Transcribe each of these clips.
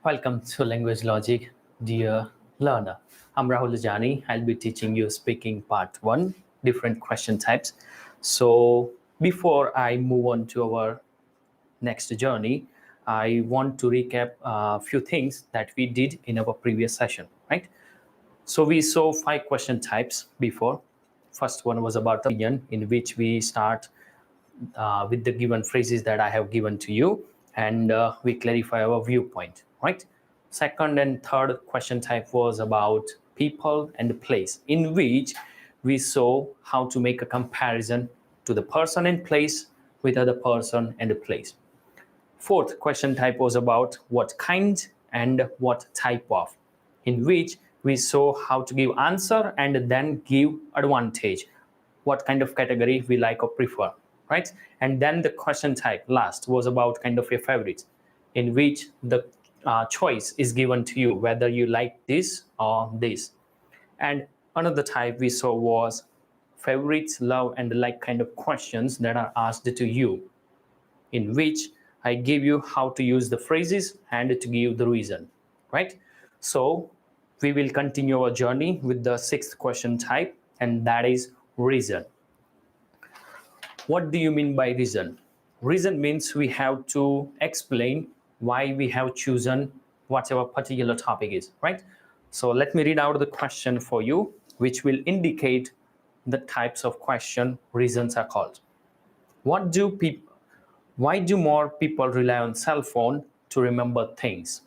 Welcome to Language Logic, dear learner. I'm Rahul Jani. I'll be teaching you speaking part 1, different question types. So before I move on to our next journey, I want to recap a few things that we did in our previous session, right? So we saw 5 question types before. First one was about opinion, in which we start with the given phrases that I have given to you, and we clarify our viewpoint, right? Second and third question type was about people and place, in which we saw how to make a comparison to the person and place with other person and place. Fourth question type was about what kind and what type of, in which we saw how to give answer and then give advantage, what kind of category we like or prefer, right? And then the question type last was about kind of your favorites, in which the choice is given to you whether you like this or this. And another type we saw was favorites, love, and like kind of questions that are asked to you, in which I give you how to use the phrases and to give the reason, right? So we will continue our journey with the 6th question type, and that is reason. What do you mean by reason? Reason means we have to explain why we have chosen whatever particular topic is, right? So let me read out the question for you, which will indicate the types of question reasons are called. Why do more people rely on cell phone to remember things?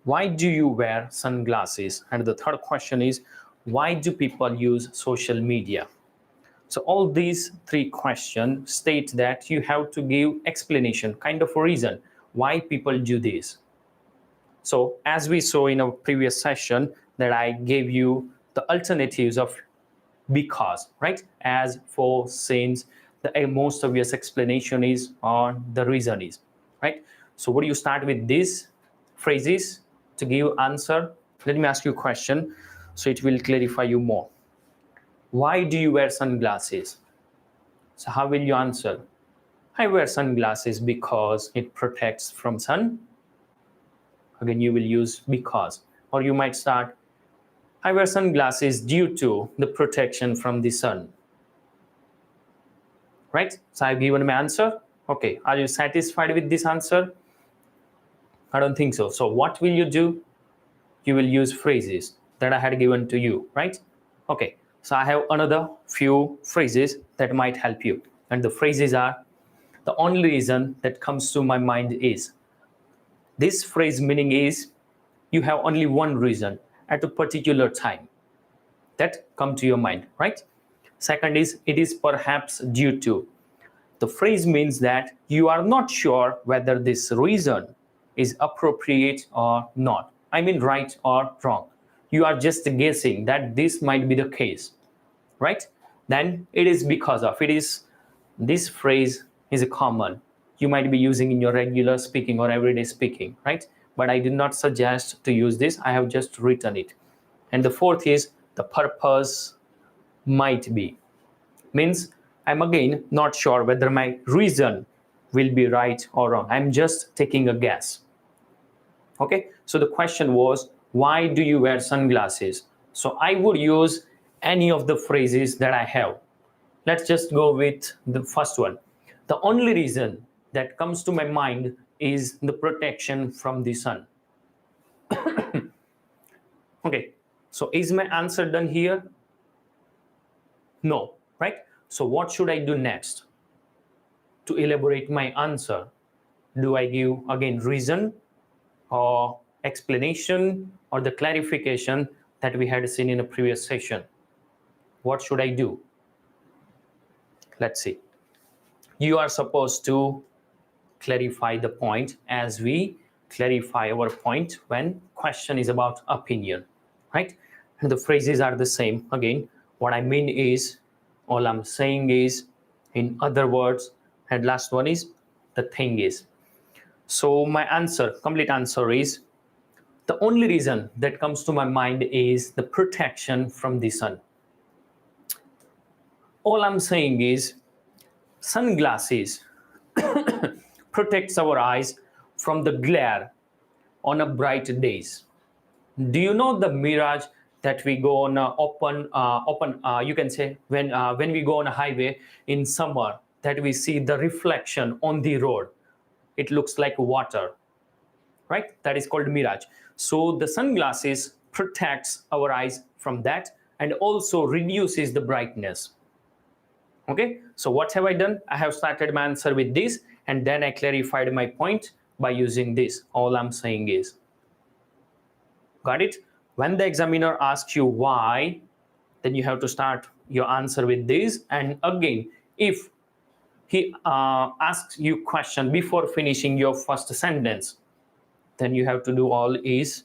Why do you wear sunglasses? And the third question is, why do people use social media? So all these 3 questions state that you have to give explanation, kind of a reason why people do this. So as we saw in our previous session, that I gave you the alternatives of because, right? As, for, since, the most obvious explanation is or the reason is, right? So would you start with these phrases to give answer? Let me ask you a question so it will clarify you more. Why do you wear sunglasses? So how will you answer? I wear sunglasses because it protects from sun. Again, you will use because. Or you might start, I wear sunglasses due to the protection from the sun. Right? So I've given my answer. Okay, are you satisfied with this answer? I don't think so. So what will you do? You will use phrases that I had given to you, right? Okay, so I have another few phrases that might help you. And the phrases are, the only reason that comes to my mind is. This phrase meaning is, you have only one reason at a particular time that come to your mind, right? Second is, it is perhaps due to. The phrase means that you are not sure whether this reason is appropriate or not. I mean right or wrong. You are just guessing that this might be the case, right? Then it is because of. This phrase is common. You might be using in your regular speaking or everyday speaking, right? But I did not suggest to use this. I have just written it. And the fourth is, the purpose might be. Means I'm again not sure whether my reason will be right or wrong. I'm just taking a guess. Okay, so the question was, why do you wear sunglasses? So I would use any of the phrases that I have. Let's just go with the first one. The only reason that comes to my mind is the protection from the sun. Okay, so is my answer done here? No, right? So what should I do next to elaborate my answer? Do I give again reason or explanation or the clarification that we had seen in a previous session? What should I do? Let's see. You are supposed to clarify the point as we clarify our point when question is about opinion, right? And the phrases are the same. Again, what I mean is, all I'm saying is, in other words, and last one is, the thing is. So my answer, complete answer is, the only reason that comes to my mind is the protection from the sun. All I'm saying is, sunglasses protects our eyes from the glare on a bright days. Do you know the mirage that we go on you can say when we go on a highway in summer, that we see the reflection on the road, it looks like water, right? That is called mirage. So the sunglasses protects our eyes from that and also reduces the brightness. Okay, so what have I done? I have started my answer with this and then I clarified my point by using this. All I'm saying is, got it? When the examiner asks you why, then you have to start your answer with this. And again, if he asks you question before finishing your first sentence, then you have to do all is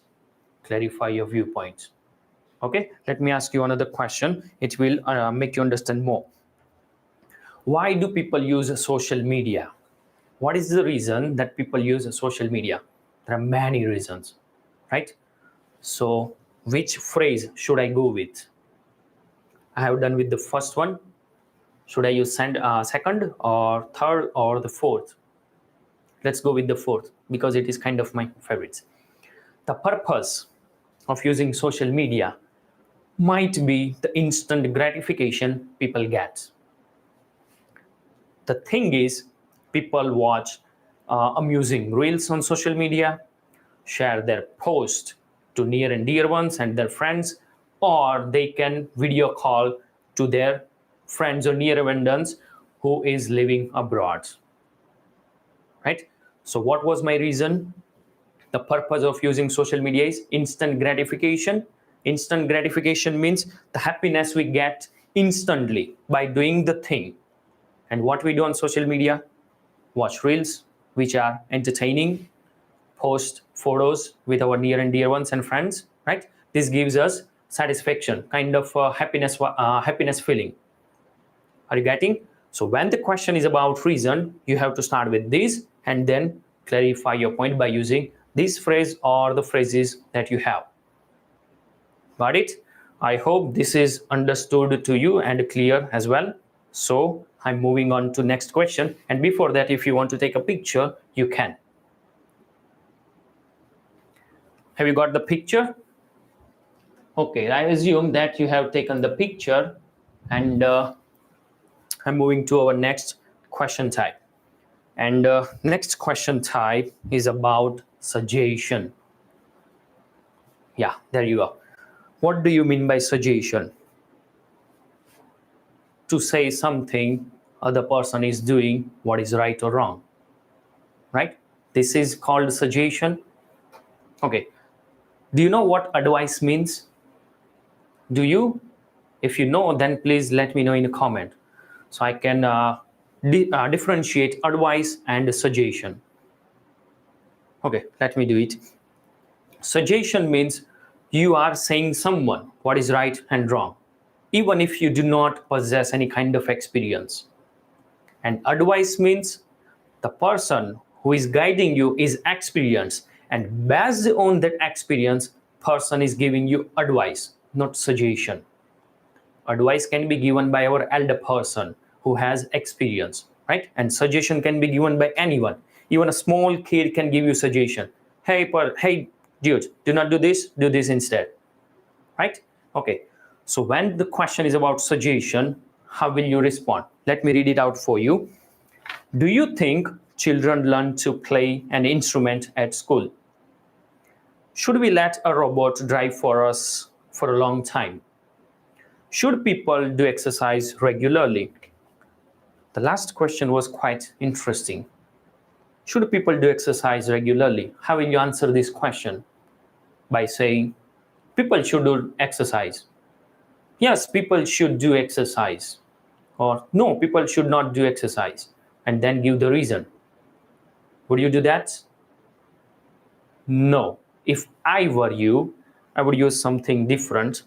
clarify your viewpoints. Okay, let me ask you another question. It will make you understand more. Why do people use social media? What is the reason that people use social media? There are many reasons, right? So which phrase should I go with? I have done with the first one. Should I use second or third or the fourth? Let's go with the fourth because it is kind of my favorites. The purpose of using social media might be the instant gratification people get. The thing is, people watch amusing reels on social media, share their post to near and dear ones and their friends, or they can video call to their friends or near ones who is living abroad, right? So what was my reason? The purpose of using social media is instant gratification. Instant gratification means the happiness we get instantly by doing the thing. And what we do on social media? Watch reels, which are entertaining, post photos with our near and dear ones and friends, right? This gives us satisfaction, kind of happiness feeling. Are you getting? So when the question is about reason, you have to start with this and then clarify your point by using this phrase or the phrases that you have. Got it? I hope this is understood to you and clear as well. So I'm moving on to next question. And before that, if you want to take a picture, you can. Have you got the picture? Okay, I assume that you have taken the picture, and I'm moving to our next question type. And next question type is about suggestion. Yeah, there you go. What do you mean by suggestion? To say something other person is doing what is right or wrong, right? This is called suggestion. Okay, do you know what advice means? Do you? If you know, then please let me know in a comment so I can differentiate advice and suggestion. Okay, let me do it. Suggestion means you are saying someone what is right and wrong, even if you do not possess any kind of experience. And advice means the person who is guiding you is experienced, and based on that experience, person is giving you advice, not suggestion. Advice can be given by our elder person who has experience, right? And suggestion can be given by anyone. Even a small kid can give you suggestion. Hey dude, do not do this instead, right? Okay, so when the question is about suggestion, how will you respond? Let me read it out for you. Do you think children learn to play an instrument at school? Should we let a robot drive for us for a long time? Should people do exercise regularly? The last question was quite interesting. Should people do exercise regularly? How will you answer this question? By saying, people should do exercise. Yes, people should do exercise. Or no, people should not do exercise. And then give the reason. Would you do that? No. If I were you, I would use something different.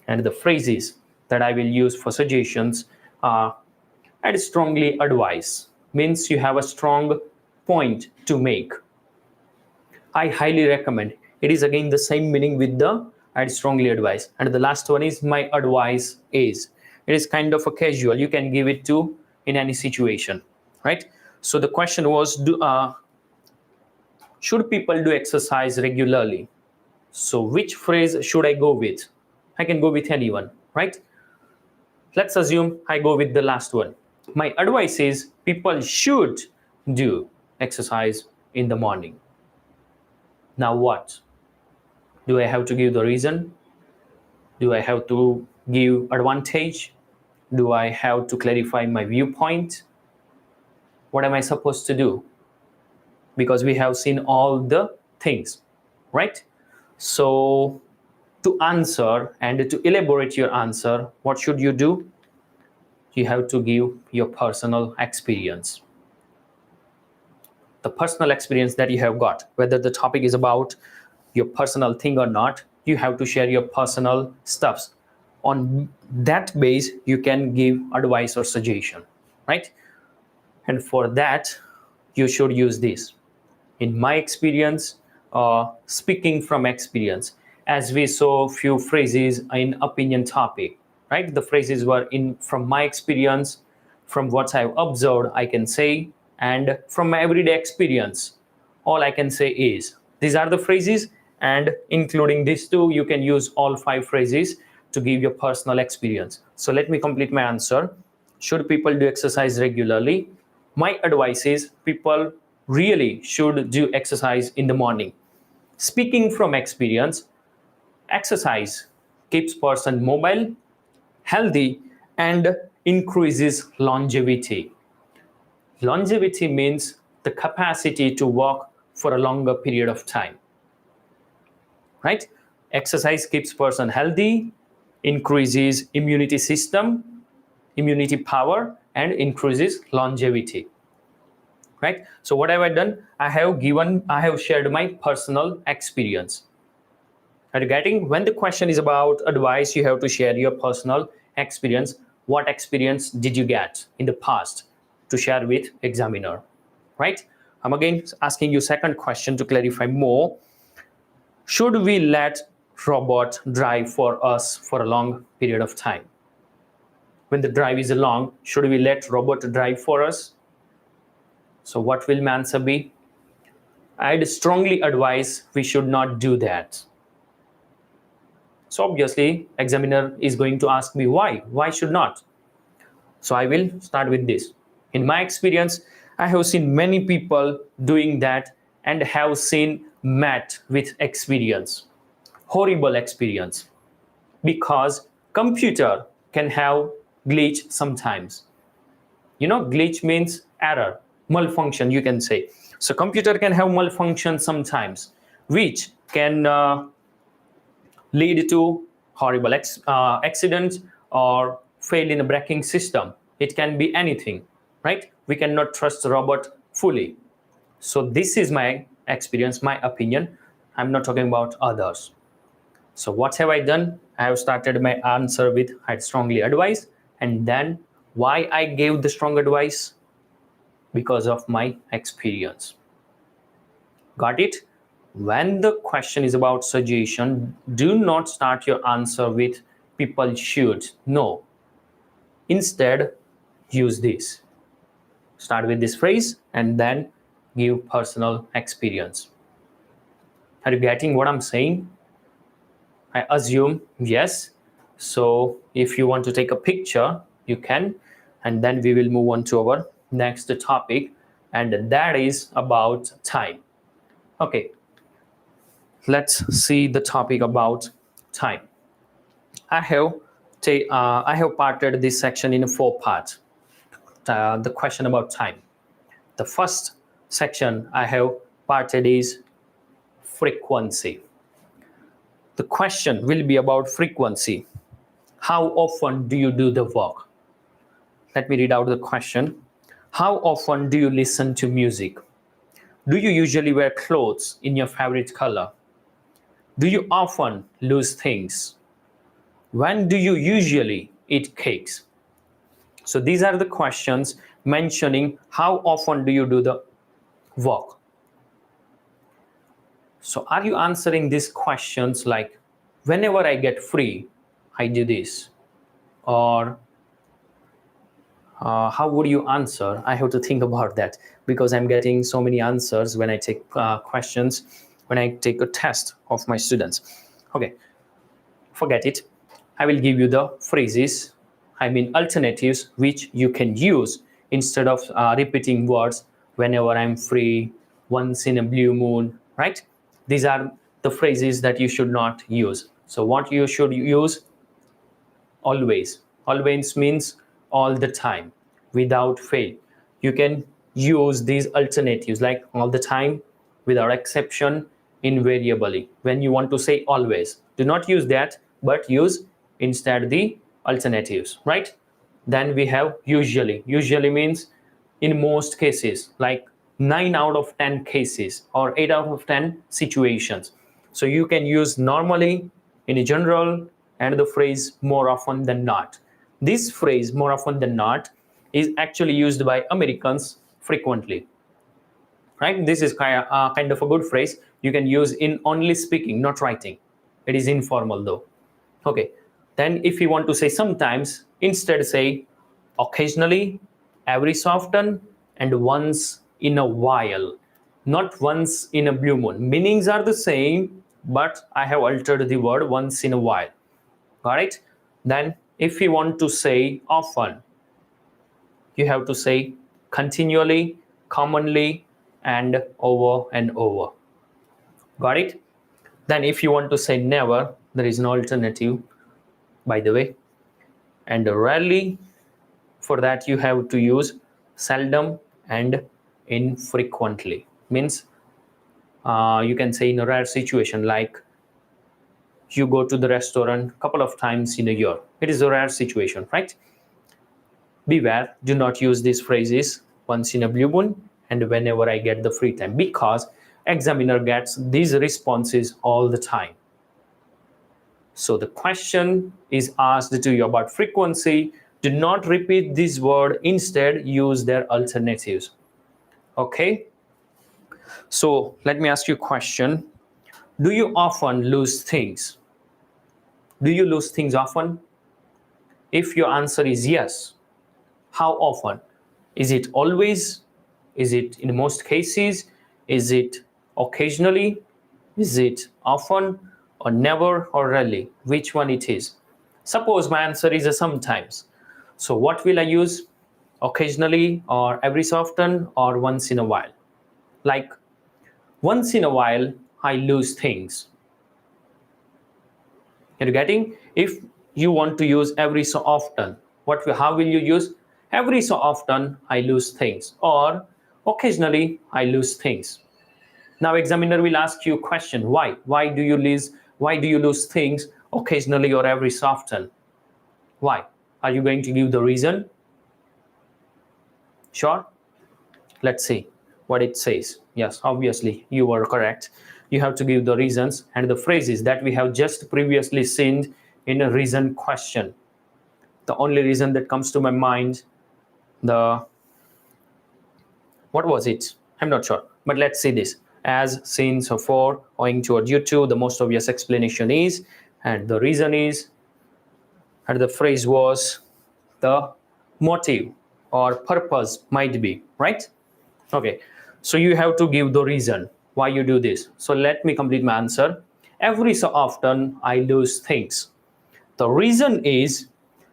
And the phrases that I will use for suggestions are, I'd strongly advise. Means you have a strong point to make. I highly recommend. It is again the same meaning with the I'd strongly advise. And the last one is my advice is. It is kind of a casual. You can give it to in any situation, right? So the question was, should people do exercise regularly? So which phrase should I go with? I can go with anyone, right? Let's assume I go with the last one. My advice is people should do exercise in the morning. Now what? Do I have to give the reason? Do I have to give advantage? Do I have to clarify my viewpoint? What am I supposed to do? Because we have seen all the things, right? So to answer and to elaborate your answer, what should you do? You have to give your personal experience. The personal experience that you have got, whether the topic is about your personal thing or not, you have to share your personal stuffs. On that base, you can give advice or suggestion, right? And for that, you should use this. In my experience, speaking from experience, as we saw few phrases in opinion topic, right? The phrases were in from my experience, from what I've observed, I can say, and from my everyday experience, all I can say is these are the phrases, and including these two, you can use all 5 phrases to give your personal experience. So let me complete my answer. Should people do exercise regularly? My advice is people really should do exercise in the morning. Speaking from experience, exercise keeps person mobile, healthy, and increases longevity. Longevity means the capacity to walk for a longer period of time, right? Exercise keeps person healthy, increases immunity system, immunity power, and increases longevity, right? So what have I done? I have shared my personal experience. Are you getting? When the question is about advice, you have to share your personal experience. What experience did you get in the past to share with examiner, right? I'm again asking you second question to clarify more. Should we let robot drive for us for a long period of time? When the drive is long, should we let robot drive for us? So what will my answer be? I'd strongly advise we should not do that. So obviously, examiner is going to ask me why. Why should not? So I will start with this. In my experience, I have seen many people doing that and have seen met with experience, horrible experience, because computer can have glitch sometimes. You know, glitch means error, malfunction, you can say. So computer can have malfunction sometimes, which can lead to horrible accidents or fail in a braking system. It can be anything, right? We cannot trust the robot fully. So this is my experience, my opinion. I'm not talking about others. So what have I done? I have started my answer with I'd strongly advise, and then why I gave the strong advice? Because of my experience. Got it? When the question is about suggestion, do not start your answer with people should. No. Instead, use this. Start with this phrase and then give personal experience. Are you getting what I'm saying? I assume yes. So if you want to take a picture, you can, and then we will move on to our next topic, and that is about time. Okay, let's see the topic about time. I have parted this section in 4 parts. The question about time. The first section I have parted is frequency. The question will be about frequency. How often do you do the work? Let me read out the question. How often do you listen to music? Do you usually wear clothes in your favorite color? Do you often lose things? When do you usually eat cakes? So these are the questions mentioning how often do you do the work. So are you answering these questions like, whenever I get free, I do this? Or how would you answer? I have to think about that because I'm getting so many answers when I take questions, when I take a test of my students. Okay, forget it. I will give you the phrases, I mean alternatives, which you can use instead of repeating words whenever I'm free, once in a blue moon, right? These are the phrases that you should not use. So what you should use? Always. Always means all the time, without fail. You can use these alternatives like all the time, without exception, invariably. When you want to say always, do not use that, but use instead the alternatives, right? Then we have usually. Usually means in most cases, like 9 out of 10 cases or 8 out of 10 situations. So you can use normally, in a general, and the phrase more often than not. This phrase more often than not is actually used by Americans frequently, right? This is kind of a good phrase you can use in only speaking, not writing. It is informal though. Okay, then if you want to say sometimes, instead say occasionally, every so often, and once in a while. Not once in a blue moon. Meanings are the same, but I have altered the word once in a while. Got it? Then if you want to say often, you have to say continually, commonly, and over and over. Got it? Then if you want to say never, there is no alternative, by the way. And rarely, for that you have to use seldom and infrequently. Means you can say in a rare situation, like you go to the restaurant a couple of times in a year. It is a rare situation, right? Beware, do not use these phrases once in a blue moon and whenever I get the free time, because examiner gets these responses all the time. So the question is asked to you about frequency. Do not repeat this word, instead use their alternatives. Okay? So let me ask you a question. Do you often lose things? Do you lose things often? If your answer is yes, how often? Is it always? Is it in most cases? Is it occasionally? Is it often or never or rarely? Which one it is? Suppose my answer is a sometimes. So what will I use? Occasionally or every so often or once in a while? Like once in a while, I lose things. You're getting? If you want to use every so often, how will you use? Every so often, I lose things, or occasionally, I lose things. Now, examiner will ask you a question: why? Why do you lose things occasionally or every so often? Why? Are you going to give the reason? Sure. Let's see what it says. Yes, obviously, you were correct. You have to give the reasons and the phrases that we have just previously seen in a reason question. The only reason that comes to my mind, what was it? I'm not sure, but let's see this. As seen so far, owing to or due to, the most obvious explanation is, and the reason is, and the phrase was, the motive or purpose might be, right? Okay, so you have to give the reason why you do this. So let me complete my answer. Every so often, I lose things. The reason is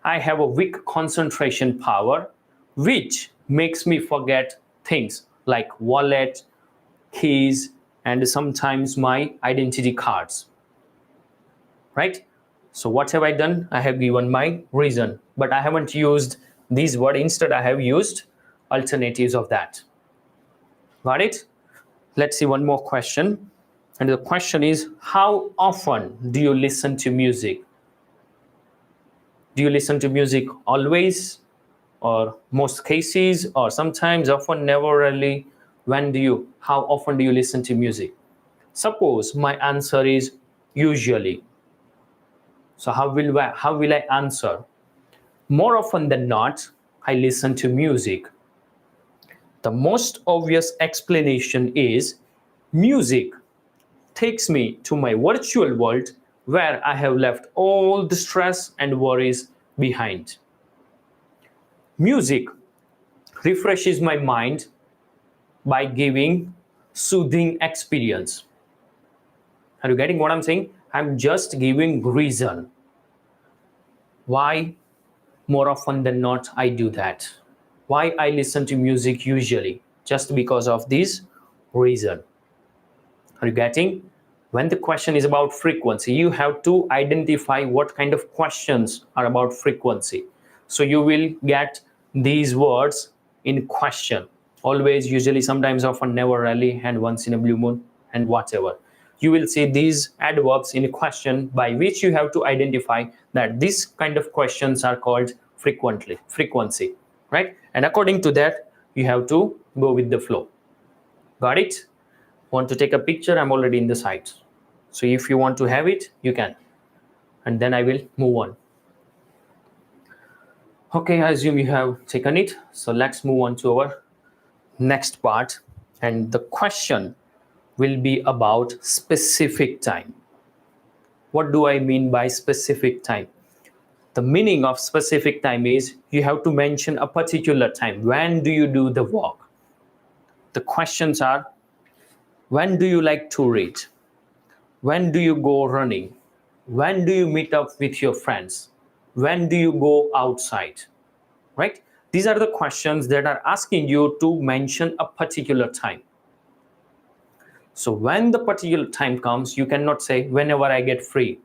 I have a weak concentration power, which makes me forget things like wallet, keys, and sometimes my identity cards. Right? So what have I done? I have given my reason, but I haven't used these words. Instead, I have used alternatives of that. Got it? Let's see one more question. And the question is, how often do you listen to music? Do you listen to music always, or most cases, or sometimes, often, never, rarely? How often do you listen to music? Suppose my answer is usually. So how will I answer? More often than not, I listen to music. The most obvious explanation is music takes me to my virtual world where I have left all the stress and worries behind. Music refreshes my mind by giving soothing experience. Are you getting what I'm saying? I'm just giving reason why more often than not I do that. Why I listen to music usually, just because of this reason. Are you getting? When the question is about frequency, you have to identify what kind of questions are about frequency. So you will get these words in question. Always, usually, sometimes, often, never, rarely, and once in a blue moon, and whatever. You will see these adverbs in a question by which you have to identify that these kind of questions are called frequency, right? And according to that, you have to go with the flow. Got it? Want to take a picture? I'm already in the site. So if you want to have it, you can. And then I will move on. Okay, I assume you have taken it. So let's move on to our next part. And the question will be about specific time. What do I mean by specific time? The meaning of specific time is you have to mention a particular time. When do you do the work? The questions are, when do you like to read? When do you go running? When do you meet up with your friends? When do you go outside? Right? These are the questions that are asking you to mention a particular time. So when the particular time comes, you cannot say whenever I get free.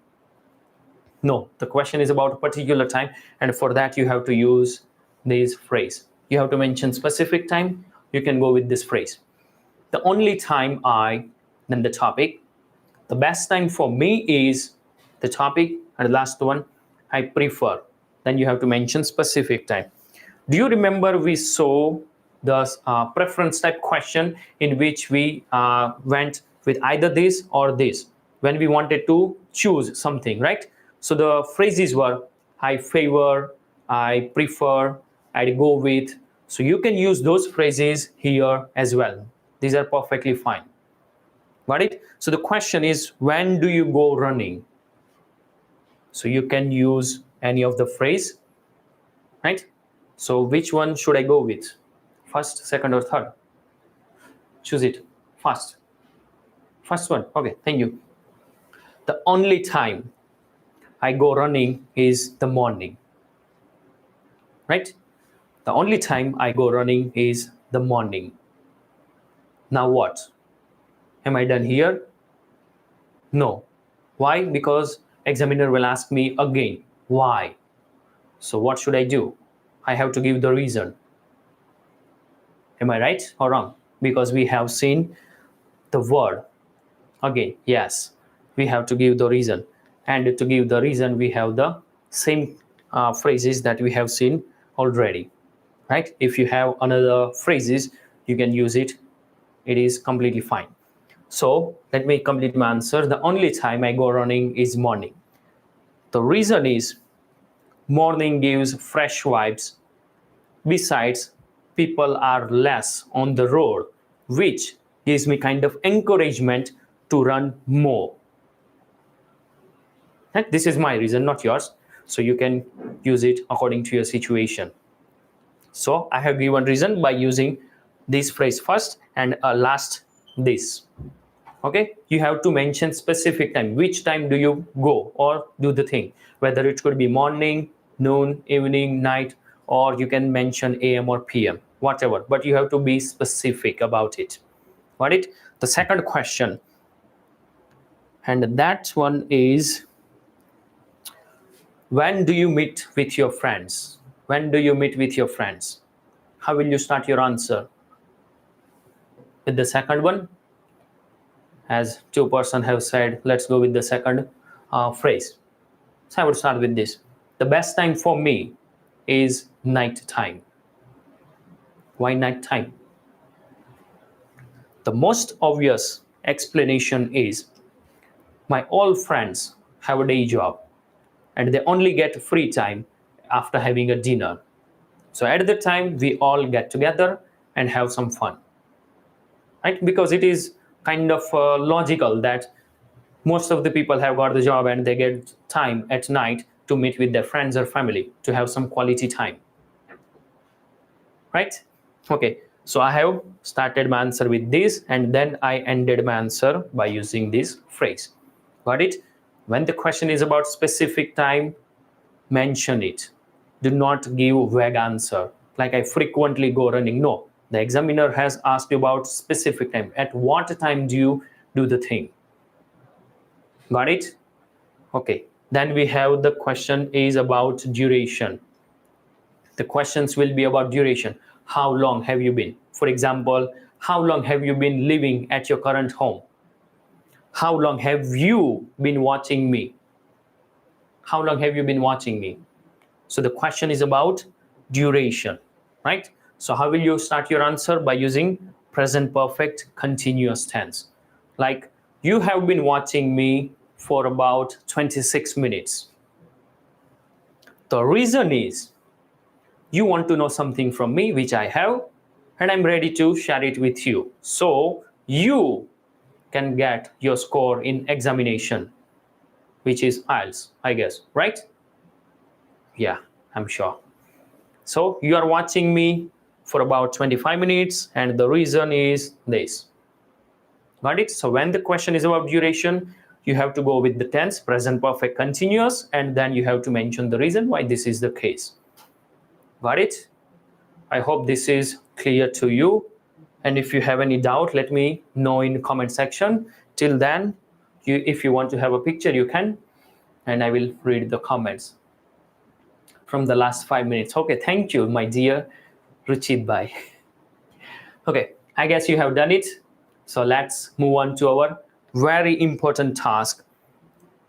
No, the question is about a particular time, and for that you have to use this phrase. You have to mention specific time. You can go with this phrase. The only time then the topic. The best time for me is the topic, and the last one, I prefer. Then you have to mention specific time. Do you remember we saw the preference type question in which we went with either this or this when we wanted to choose something, right? So the phrases were I favor, I prefer, I go with. So you can use those phrases here as well. These are perfectly fine. Got it? So the question is, when do you go running? So you can use any of the phrase, right? So which one should I go with? First, second, or third? Choose it. First. First one. Okay, thank you. The only time I go running is the morning. Right? The only time I go running is the morning. Now what? Am I done here? No. Why? Because examiner will ask me again, why? So what should I do? I have to give the reason. Am I right or wrong? Because we have seen the word. Again, yes, we have to give the reason. And to give the reason, we have the same phrases that we have seen already. Right? If you have another phrases, you can use it. It is completely fine. So let me complete my answer. The only time I go running is morning. The reason is morning gives fresh vibes. Besides, people are less on the road, which gives me kind of encouragement to run more. And this is my reason, not yours. So you can use it according to your situation. So I have given reason by using this phrase first and last this. Okay, you have to mention specific time. Which time do you go or do the thing? Whether it could be morning, noon, evening, night, or you can mention AM or PM, whatever. But you have to be specific about it. Got it? The second question, and that one is, when do you meet with your friends? When do you meet with your friends? How will you start your answer? With the second one? As two persons have said, let's go with the second phrase. So I would start with this. The best time for me is night time. Why night time? The most obvious explanation is my all friends have a day job and they only get free time after having a dinner. So at the time we all get together and have some fun. Right? Because it is kind of logical that most of the people have got the job and they get time at night to meet with their friends or family to have some quality time. Right? Okay, so I have started my answer with this and then I ended my answer by using this phrase. Got it? When the question is about specific time, mention it. Do not give vague answer. Like I frequently go running. No, the examiner has asked you about specific time. At what time do you do the thing? Got it? Okay. Then we have the question is about duration. The questions will be about duration. How long have you been? For example, how long have you been living at your current home? How long have you been watching me? How long have you been watching me? So the question is about duration, right? So how will you start your answer? By using present perfect continuous tense. Like, you have been watching me for about 26 minutes. The reason is you want to know something from me, which I have, and I'm ready to share it with you. So you can get your score in examination, which is IELTS, I guess, right? Yeah, I'm sure. So you are watching me for about 25 minutes, and the reason is this. Got it? So when the question is about duration, you have to go with the tense, present perfect continuous, and then you have to mention the reason why this is the case. Got it? I hope this is clear to you. And if you have any doubt, let me know in the comment section. Till then, if you want to have a picture, you can, and I will read the comments from the last 5 minutes. Okay, thank you, my dear Ruchit Bhai. Okay, I guess you have done it. So let's move on to our very important task.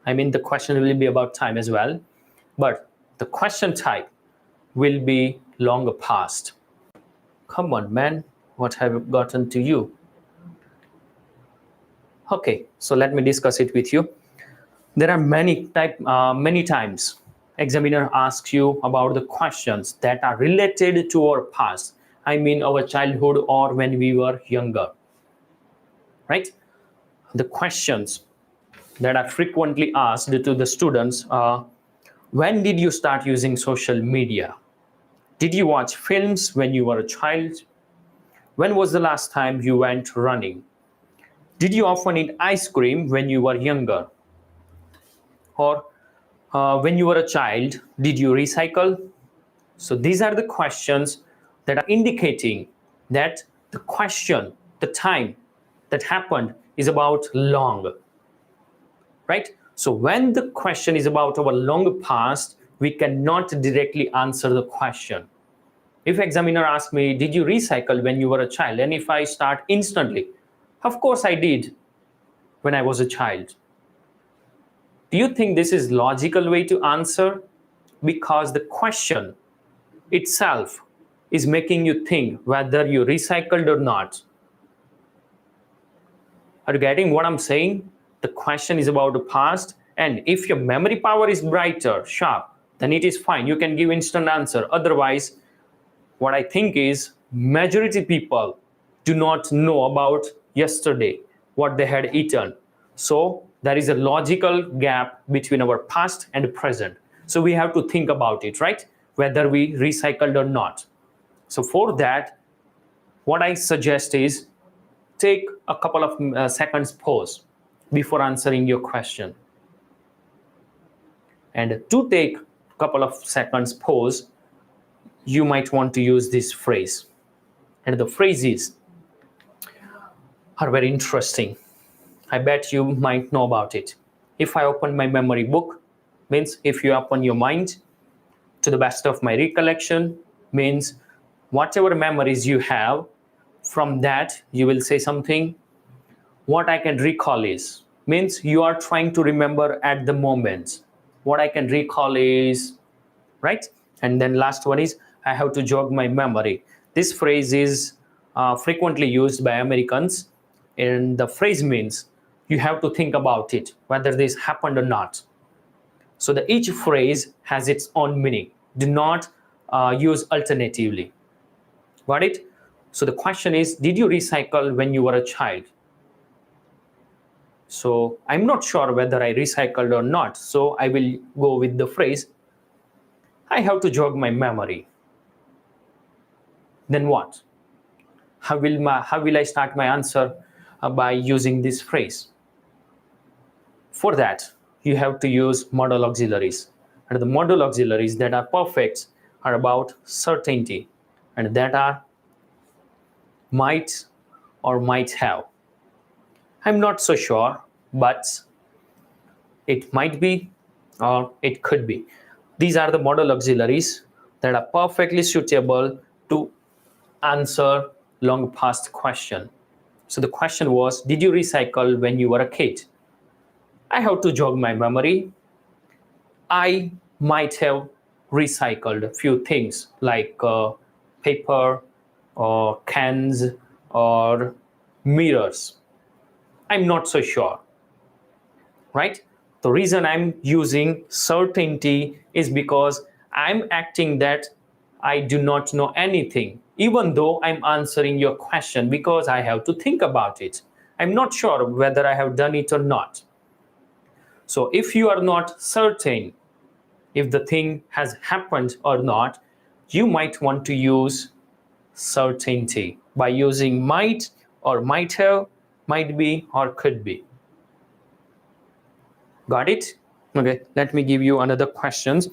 I mean, the question will be about time as well, but the question type will be longer past. Come on, man, what have gotten to you? Okay, so let me discuss it with you. There are many times examiner asks you about the questions that are related to our past. I mean, our childhood or when we were younger, right? The questions that are frequently asked to the students are: when did you start using social media? Did you watch films when you were a child? When was the last time you went running? Did you often eat ice cream when you were younger? Or when you were a child, did you recycle? So these are the questions that are indicating that the question, the time that happened is about long, right? So when the question is about our long past, we cannot directly answer the question. If examiner asks me, did you recycle when you were a child? And if I start instantly, of course I did when I was a child. Do you think this is logical way to answer? Because the question itself is making you think whether you recycled or not. Are you getting what I'm saying? The question is about the past, and if your memory power is brighter, sharp, then it is fine. You can give instant answer. Otherwise, what I think is majority people do not know about yesterday, what they had eaten. So there is a logical gap between our past and present. So we have to think about it, right? Whether we recycled or not. So for that, what I suggest is take a couple of seconds pause before answering your question. And to take a couple of seconds pause, you might want to use this phrase. And the phrases are very interesting. I bet you might know about it. If I open my memory book, means if you open your mind, to the best of my recollection, means whatever memories you have, from that you will say something. What I can recall is, means you are trying to remember at the moment. What I can recall is, right? And then last one is, I have to jog my memory. This phrase is frequently used by Americans, and the phrase means you have to think about it, whether this happened or not. So each phrase has its own meaning. Do not use alternatively. Got it? So the question is, did you recycle when you were a child? So I'm not sure whether I recycled or not. So I will go with the phrase, I have to jog my memory. Then what? how will I start my answer by using this phrase? For that, you have to use modal auxiliaries. And the modal auxiliaries that are perfect are about certainty, and that are might or might have. I'm not so sure, but it might be or it could be. These are the modal auxiliaries that are perfectly suitable to answer long past question. So the question was, did you recycle when you were a kid? I have to jog my memory. I might have recycled a few things like paper or cans or mirrors. I'm not so sure, right? The reason I'm using certainty is because I'm acting that I do not know anything, even though I'm answering your question, because I have to think about it. I'm not sure whether I have done it or not. So if you are not certain if the thing has happened or not, you might want to use certainty by using might or might have, might be or could be. Got it? Okay, let me give you another questions.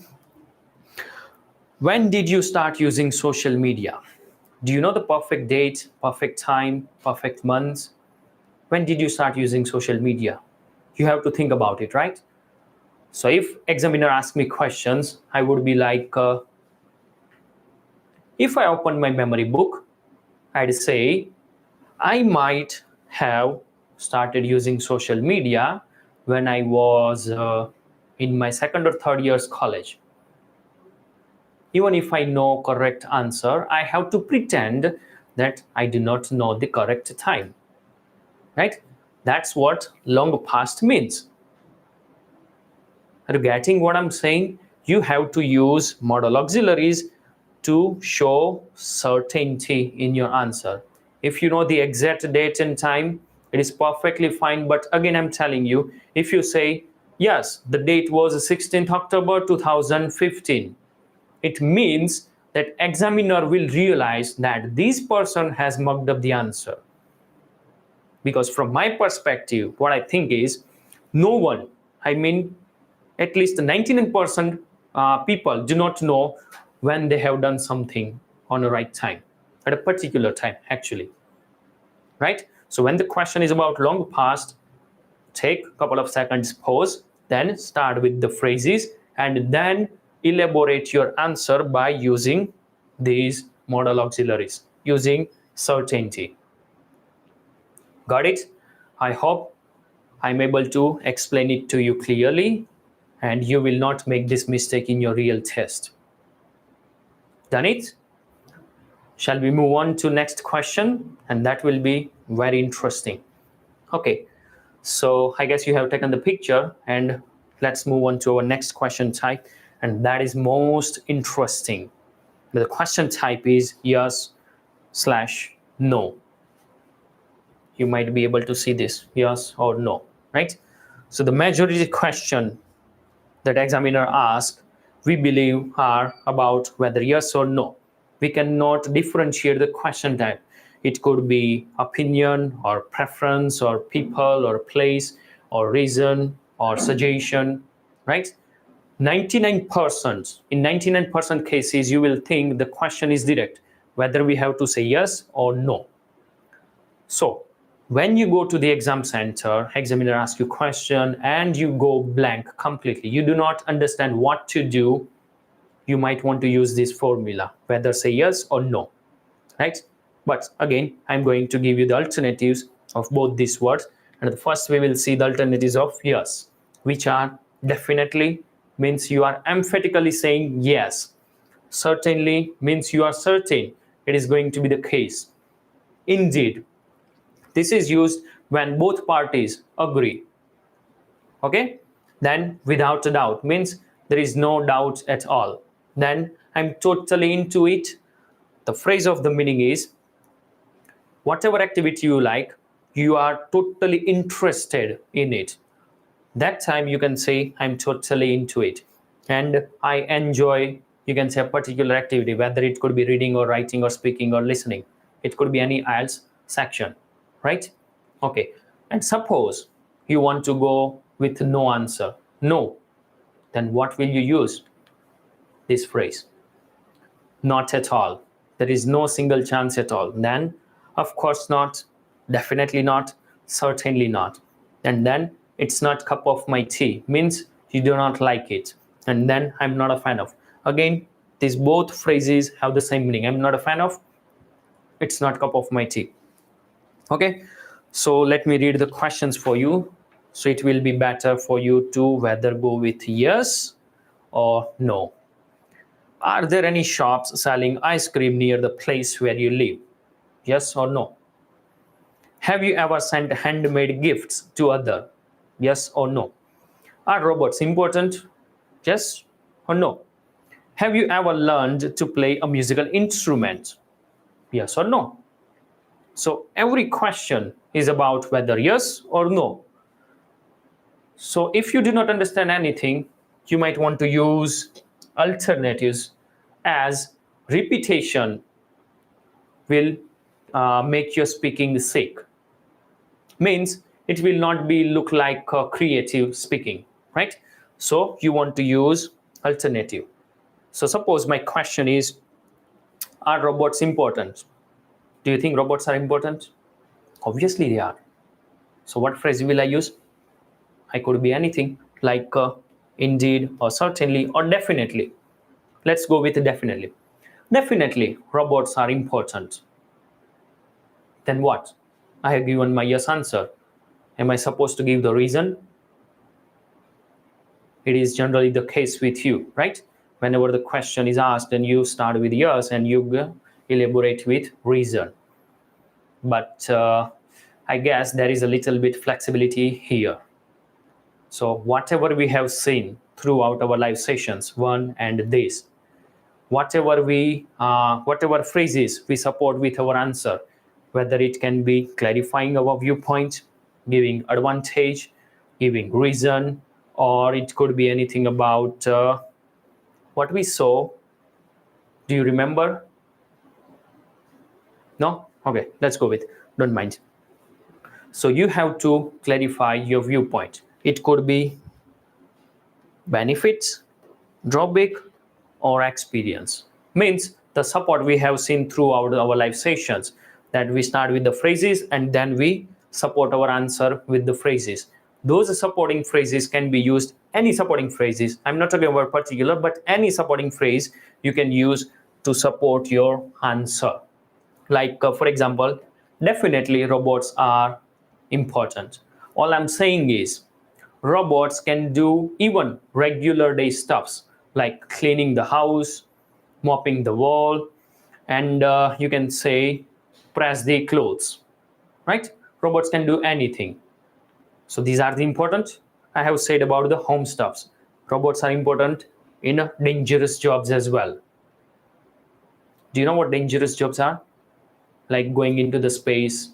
When did you start using social media? Do you know the perfect date, perfect time, perfect month? When did you start using social media? You have to think about it, right? So if examiner asks me questions, I would be like, if I open my memory book, I'd say I might have started using social media when I was in my second or third year's college. Even if I know correct answer, I have to pretend that I do not know the correct time, right? That's what long past means. Are you getting what I'm saying? You have to use modal auxiliaries to show certainty in your answer. If you know the exact date and time, it is perfectly fine. But again, I'm telling you, if you say, yes, the date was 16th October 2015, it means that examiner will realize that this person has mucked up the answer. Because from my perspective, what I think is, no one, I mean, at least 99% people do not know when they have done something on the right time, at a particular time, actually, right? So when the question is about long past, take a couple of seconds, pause, then start with the phrases, and then elaborate your answer by using these modal auxiliaries, using certainty. Got it? I hope I'm able to explain it to you clearly, and you will not make this mistake in your real test. Done it? Shall we move on to next question? And that will be very interesting. Okay, so I guess you have taken the picture, and let's move on to our next question type, and that is most interesting. The question type is yes/no. You might be able to see this, yes or no, right? So the majority question that examiner asks, we believe, are about whether yes or no. We cannot differentiate the question type. It could be opinion or preference or people or place or reason or suggestion, right? 99%, in 99% cases, you will think the question is direct, whether we have to say yes or no. So when you go to the exam center, examiner asks you a question and you go blank completely, you do not understand what to do, you might want to use this formula, whether say yes or no, right? But again, I'm going to give you the alternatives of both these words. And the first we will see the alternatives of yes, which are definitely means you are emphatically saying yes. Certainly means you are certain it is going to be the case. Indeed, this is used when both parties agree. Okay? Then without a doubt means there is no doubt at all. Then I'm totally into it. The phrase of the meaning is whatever activity you like, you are totally interested in it. That time you can say I'm totally into it. And I enjoy, you can say, a particular activity, whether it could be reading or writing or speaking or listening. It could be any IELTS section, right? Okay, and suppose you want to go with no answer, no, then what will you use? This phrase, not at all. There is no single chance at all. Then, of course not, definitely not, certainly not. And then, it's not cup of my tea, means you do not like it. And then, I'm not a fan of. Again, these both phrases have the same meaning. I'm not a fan of, it's not cup of my tea. Okay, so let me read the questions for you. So it will be better for you to whether go with yes or no. Are there any shops selling ice cream near the place where you live? Yes or no? Have you ever sent handmade gifts to others? Yes or no? Are robots important? Yes or no? Have you ever learned to play a musical instrument? Yes or no? So every question is about whether yes or no. So if you do not understand anything, you might want to use alternatives, as repetition will make your speaking sick. Means it will not be look like creative speaking, right? So you want to use alternative. So suppose my question is, are robots important? Do you think robots are important? Obviously they are. So what phrase will I use? I could be anything like indeed or certainly or definitely. Let's go with definitely. Definitely robots are important. Then what? I have given my yes answer. Am I supposed to give the reason? It is generally the case with you, right? Whenever the question is asked, then you start with yes and you elaborate with reason. But I guess there is a little bit flexibility here. So whatever we have seen throughout our live sessions, one and this, whatever phrases we support with our answer, whether it can be clarifying our viewpoint, giving advantage, giving reason, or it could be anything about what we saw. Do you remember? No? Okay, let's go with, don't mind. So you have to clarify your viewpoint. It could be benefits, drawback, or experience. Means the support we have seen throughout our live sessions, that we start with the phrases and then we support our answer with the phrases. Those supporting phrases can be used, any supporting phrases, I'm not talking about particular, but any supporting phrase you can use to support your answer. Like for example, definitely robots are important. All I'm saying is robots can do even regular day stuffs like cleaning the house, mopping the wall, and you can say press the clothes, right? Robots can do anything. So these are the important. I have said about the home stuffs. Robots are important in dangerous jobs as well. Do you know what dangerous jobs are? Like going into the space.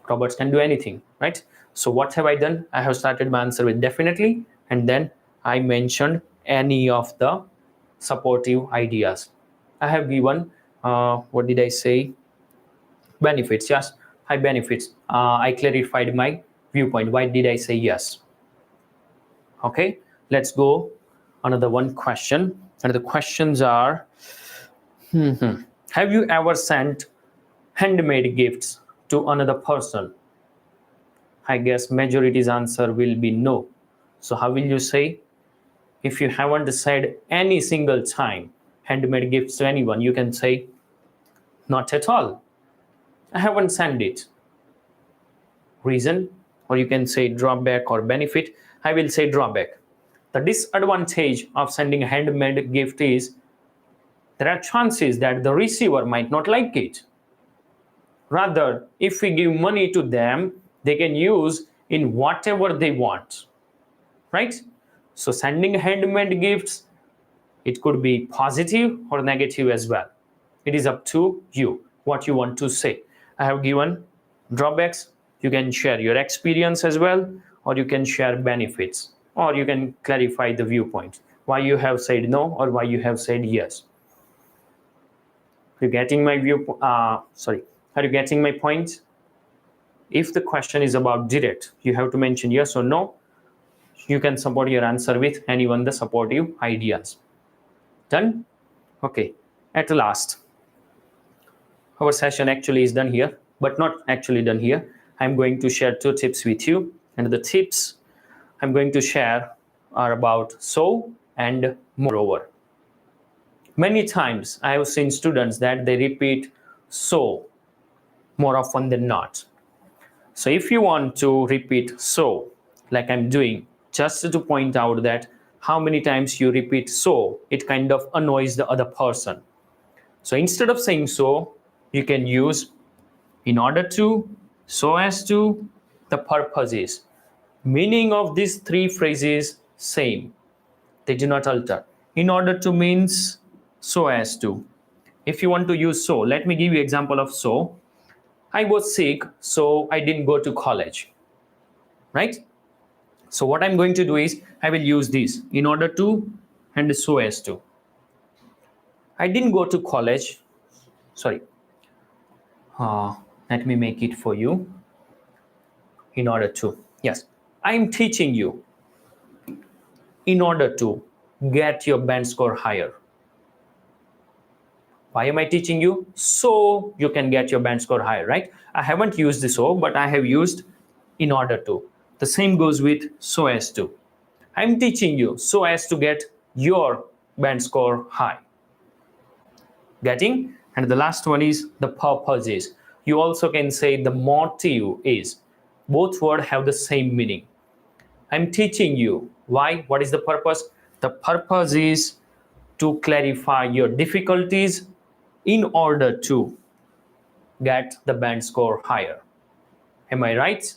Robots can do anything, right? So what have I done? I have started my answer with definitely, and then I mentioned any of the supportive ideas. I have given, what did I say? Benefits, yes, high benefits. I clarified my viewpoint. Why did I say yes? Okay, let's go another one question. And the questions are, have you ever sent handmade gifts to another person? I guess majority's answer will be no. So how will you say? If you haven't said any single time handmade gifts to anyone, you can say not at all. I haven't sent it. Reason, or you can say drawback or benefit. I will say drawback. The disadvantage of sending a handmade gift is there are chances that the receiver might not like it. Rather, if we give money to them, they can use in whatever they want, right? So sending handmade gifts, it could be positive or negative as well. It is up to you what you want to say. I have given drawbacks. You can share your experience as well, or you can share benefits, or you can clarify the viewpoint, why you have said no or why you have said yes. You're getting my view. Sorry, Are you getting my point? If the question is about direct, you have to mention yes or no. You can support your answer with anyone the supportive ideas. Done? Okay. At last, our session actually is done here, but not actually done here. I'm going to share 2 tips with you, and the tips I'm going to share are about so and moreover. Many times I have seen students that they repeat so more often than not. So if you want to repeat so, like I'm doing, just to point out that how many times you repeat so, it kind of annoys the other person. So instead of saying so, you can use in order to, so as to, the purpose is. Meaning of these 3 phrases same. They do not alter. In order to means so as to. If you want to use so, let me give you example of so. I was sick, so I didn't go to college. Right? So what I'm going to do is I will use this in order to and so as to. I didn't go to college. Sorry. Let me make it for you. In order to. Yes. I'm teaching you in order to get your band score higher. Why am I teaching you? So you can get your band score higher, right? I haven't used the so, but I have used in order to. The same goes with so as to. I'm teaching you so as to get your band score high. Getting? And the last one is the purpose is. You also can say the motive is. Both words have the same meaning. I'm teaching you. Why? What is the purpose? The purpose is to clarify your difficulties in order to get the band score higher. Am I right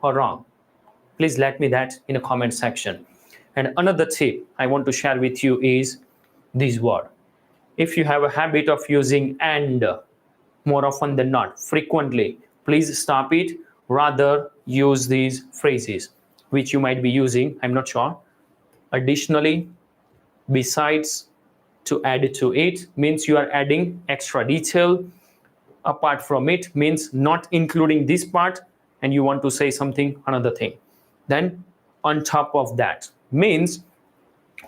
or wrong? Please let me that in a comment section. And another tip I want to share with you is this word. If you have a habit of using and more often than not, frequently, please stop it. Rather use these phrases which you might be using, I'm not sure. Additionally, besides, to add to it means you are adding extra detail. Apart from it means not including this part and you want to say something another thing. Then on top of that means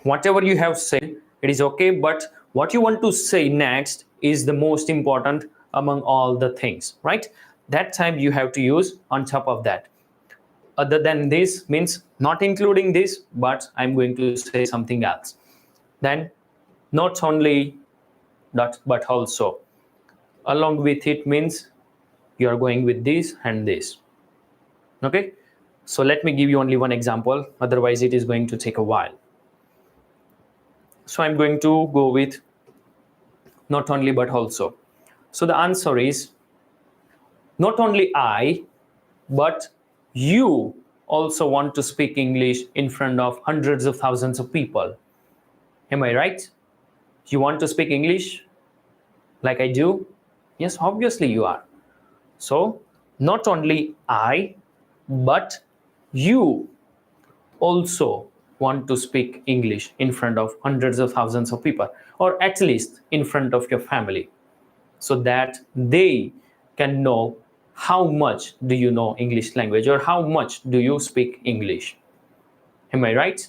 whatever you have said, it is okay, but what you want to say next is the most important among all the things, right? That time you have to use on top of that. Other than this means not including this, but I'm going to say something else. Then not only that, but also along with it means you are going with this and this. Okay, so let me give you only one example, otherwise it is going to take a while. So I'm going to go with not only but also. So the answer is not only I, but you also want to speak English in front of hundreds of thousands of people. Am I right? You want to speak English like I do? Yes, obviously you are. So not only I, but you also want to speak English in front of hundreds of thousands of people, or at least in front of your family, so that they can know how much do you know English language or how much do you speak English. Am I right?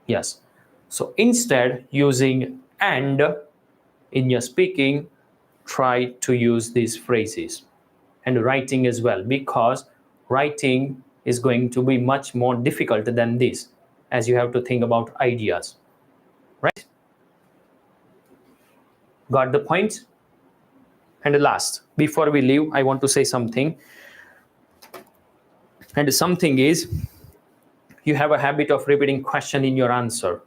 Yes. So instead using and in your speaking, try to use these phrases and writing as well, because writing is going to be much more difficult than this, as you have to think about ideas, right? Got the point? And last, before we leave, I want to say something. And something is, you have a habit of repeating question in your answer.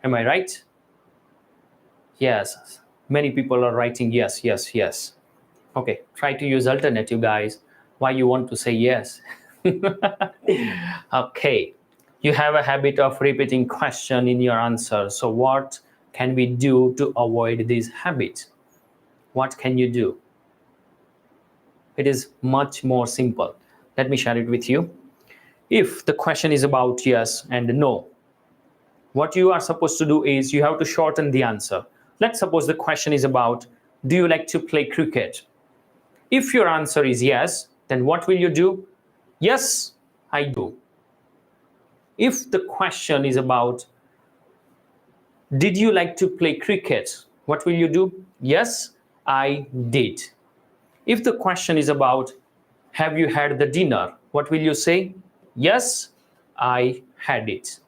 Am I right? Yes. Many people are writing yes, yes, yes. Okay, try to use alternative, guys. Why you want to say yes? Okay, you have a habit of repeating question in your answer. So what can we do to avoid this habit? What can you do? It is much more simple. Let me share it with you. If the question is about yes and no, what you are supposed to do is you have to shorten the answer. Let's suppose the question is about, do you like to play cricket? If your answer is yes, then what will you do? Yes, I do. If the question is about, did you like to play cricket? What will you do? Yes, I did. If the question is about, have you had the dinner? What will you say? Yes, I had it.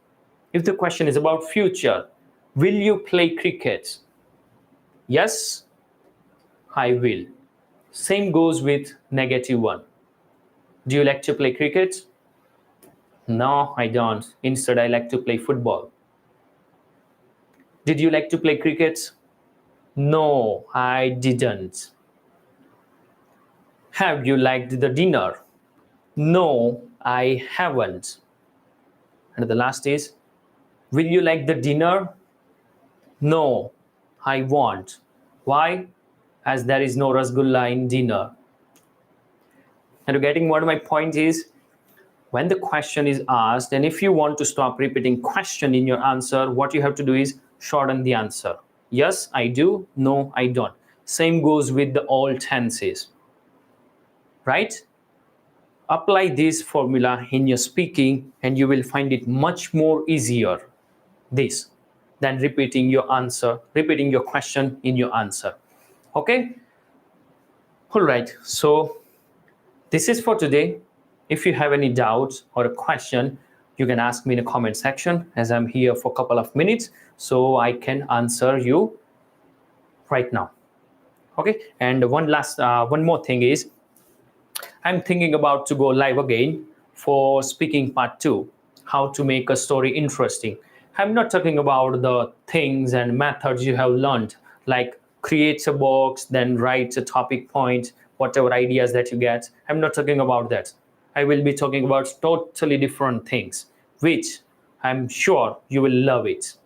If the question is about future, will you play cricket? Yes, I will. Same goes with negative one. Do you like to play cricket? No, I don't. Instead, I like to play football. Did you like to play cricket? No, I didn't. Have you liked the dinner? No, I haven't. And the last is, will you like the dinner? No, I won't. Why? As there is no rasgulla in dinner. And getting what my point is, when the question is asked, and if you want to stop repeating question in your answer, what you have to do is shorten the answer. Yes, I do. No, I don't. Same goes with the all tenses. Right? Apply this formula in your speaking and you will find it much more easier this than repeating your answer, repeating your question in your answer. Okay? All right. So this is for today. If you have any doubts or a question, you can ask me in the comment section, as I'm here for a couple of minutes so I can answer you right now. Okay? And one more thing is, I'm thinking about to go live again for speaking part 2, how to make a story interesting. I'm not talking about the things and methods you have learned, like create a box, then write a topic point, whatever ideas that you get. I'm not talking about that. I will be talking about totally different things, which I'm sure you will love it.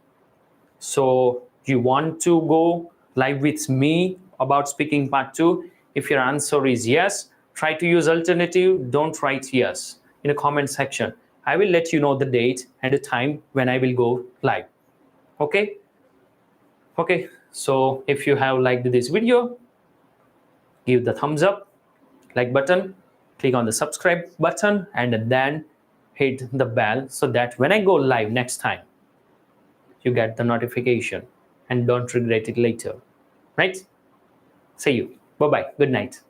So you want to go live with me about speaking part 2? If your answer is yes, try to use alternative. Don't write yes in the comment section. I will let you know the date and the time when I will go live. Okay? Okay, so if you have liked this video, give the thumbs up, like button, click on the subscribe button, and then hit the bell so that when I go live next time, you get the notification and don't regret it later. Right? See you. Bye-bye. Good night.